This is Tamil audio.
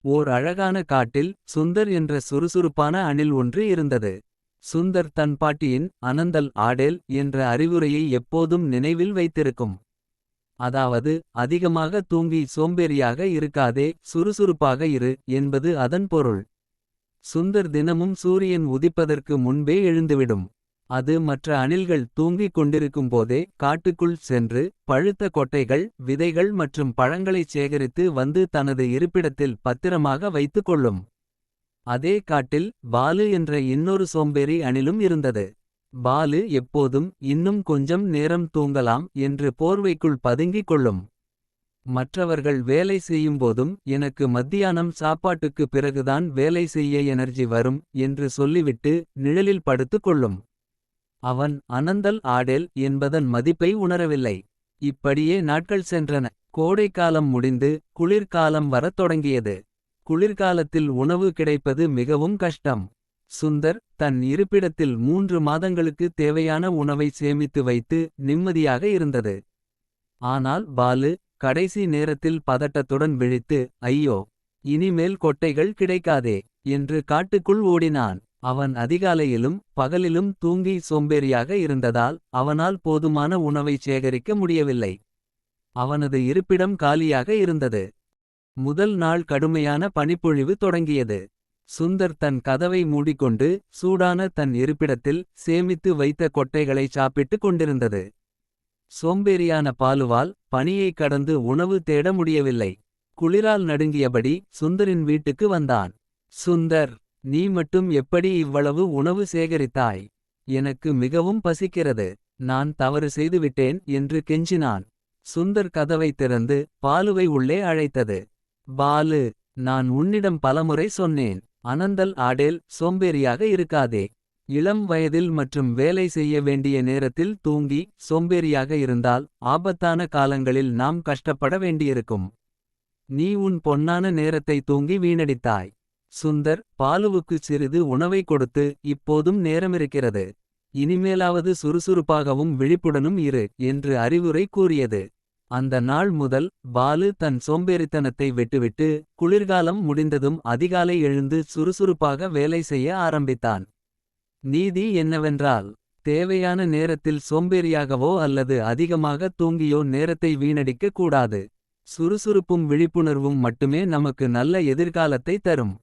ஓர் அழகான காட்டில் சுந்தர் என்ற சுறுசுறுப்பான அணில் ஒன்று இருந்தது. சுந்தர் தன் பாட்டியின் அனந்தல் ஆடேல் என்ற அறிவுரையை எப்போதும் நினைவில் வைத்திருக்கும். அதாவது, அதிகமாக தூங்கி சோம்பேறியாக இருக்காதே, சுறுசுறுப்பாக இரு என்பது அதன் பொருள். சுந்தர் தினமும் சூரியன் உதிப்பதற்கு முன்பே எழுந்துவிடும். அது மற்ற அணில்கள் தூங்கிக் கொண்டிருக்கும் போதே காட்டுக்குள் சென்று பழுத்த கொட்டைகள், விதைகள் மற்றும் பழங்களைச் சேகரித்து வந்து தனது இருப்பிடத்தில் பத்திரமாக வைத்துக் கொள்ளும். அதே காட்டில் பாலு என்ற இன்னொரு சோம்பேறி அணிலும் இருந்தது. பாலு எப்போதும் இன்னும் கொஞ்சம் நேரம் தூங்கலாம் என்று போர்வைக்குள் பதுங்கிக் கொள்ளும். மற்றவர்கள் வேலை செய்யும்போதும் எனக்கு மத்தியானம் சாப்பாட்டுக்கு பிறகுதான் வேலை செய்ய எனர்ஜி வரும் என்று சொல்லிவிட்டு நிழலில் படுத்துக் கொள்ளும். அவன் அனந்தல் ஆடேல் என்பதன் மதிப்பை உணரவில்லை. இப்படியே நாட்கள் சென்றன. கோடைக்காலம் முடிந்து குளிர்காலம் வரத் தொடங்கியது. குளிர்காலத்தில் உணவு கிடைப்பது மிகவும் கஷ்டம். சுந்தர் தன் இருப்பிடத்தில் 3 மாதங்களுக்கு தேவையான உணவை சேமித்து வைத்து நிம்மதியாக இருந்தது. ஆனால் பாலு கடைசி நேரத்தில் பதட்டத்துடன் விழித்து, ஐயோ, இனிமேல் கொட்டைகள் கிடைக்காதே என்று காட்டுக்குள் ஓடினான். அவன் அதிகாலையிலும் பகலிலும் தூங்கி சோம்பேறியாக இருந்ததால் அவனால் போதுமான உணவை சேகரிக்க முடியவில்லை. அவனது இருப்பிடம் காலியாக இருந்தது. முதல் நாள் கடுமையான பனிப்பொழிவு தொடங்கியது. சுந்தர் தன் கதவை மூடிக்கொண்டு சூடான தன் இருப்பிடத்தில் சேமித்து வைத்த கொட்டைகளை சாப்பிட்டுக் கொண்டிருந்தது. சோம்பேறியான பாலுவால் பனியை கடந்து உணவு தேட முடியவில்லை. குளிரால் நடுங்கியபடி சுந்தரின் வீட்டுக்கு வந்தான். சுந்தர், நீ மட்டும் எப்படி இவ்வளவு உணவு சேகரித்தாய்? எனக்கு மிகவும் பசிக்கிறது. நான் தவறு செய்துவிட்டேன் என்று கெஞ்சினான். சுந்தர் கதவை திறந்து பாலுவை உள்ளே அழைத்தது. பாலு, நான் உன்னிடம் பலமுறை சொன்னேன், அனந்தல் ஆடேல் சோம்பேறியாக இருக்காதே. இளம் வயதில் மற்றும் வேலை செய்ய வேண்டிய நேரத்தில் தூங்கி சோம்பேறியாக இருந்தால் ஆபத்தான காலங்களில் நாம் கஷ்டப்பட வேண்டியிருக்கும். நீ உன் பொன்னான நேரத்தை தூங்கி வீணடித்தாய். சுந்தர் பாலுவுக்கு சிறிது உணவை கொடுத்து, இப்போதும் நேரமிருக்கிறது. இனிமேலாவது சுறுசுறுப்பாகவும் விழிப்புடனும் இரு என்று அறிவுரை கூறியது. அந்த நாள் முதல் பாலு தன் சோம்பேறித்தனத்தை விட்டுவிட்டு குளிர்காலம் முடிந்ததும் அதிகாலை எழுந்து சுறுசுறுப்பாக வேலை செய்ய ஆரம்பித்தான். நீதி என்னவென்றால், தேவையான நேரத்தில் சோம்பேறியாகவோ அல்லது அதிகமாக தூங்கியோ நேரத்தை வீணடிக்க கூடாது. சுறுசுறுப்பும் விழிப்புணர்வும் மட்டுமே நமக்கு நல்ல எதிர்காலத்தை தரும்.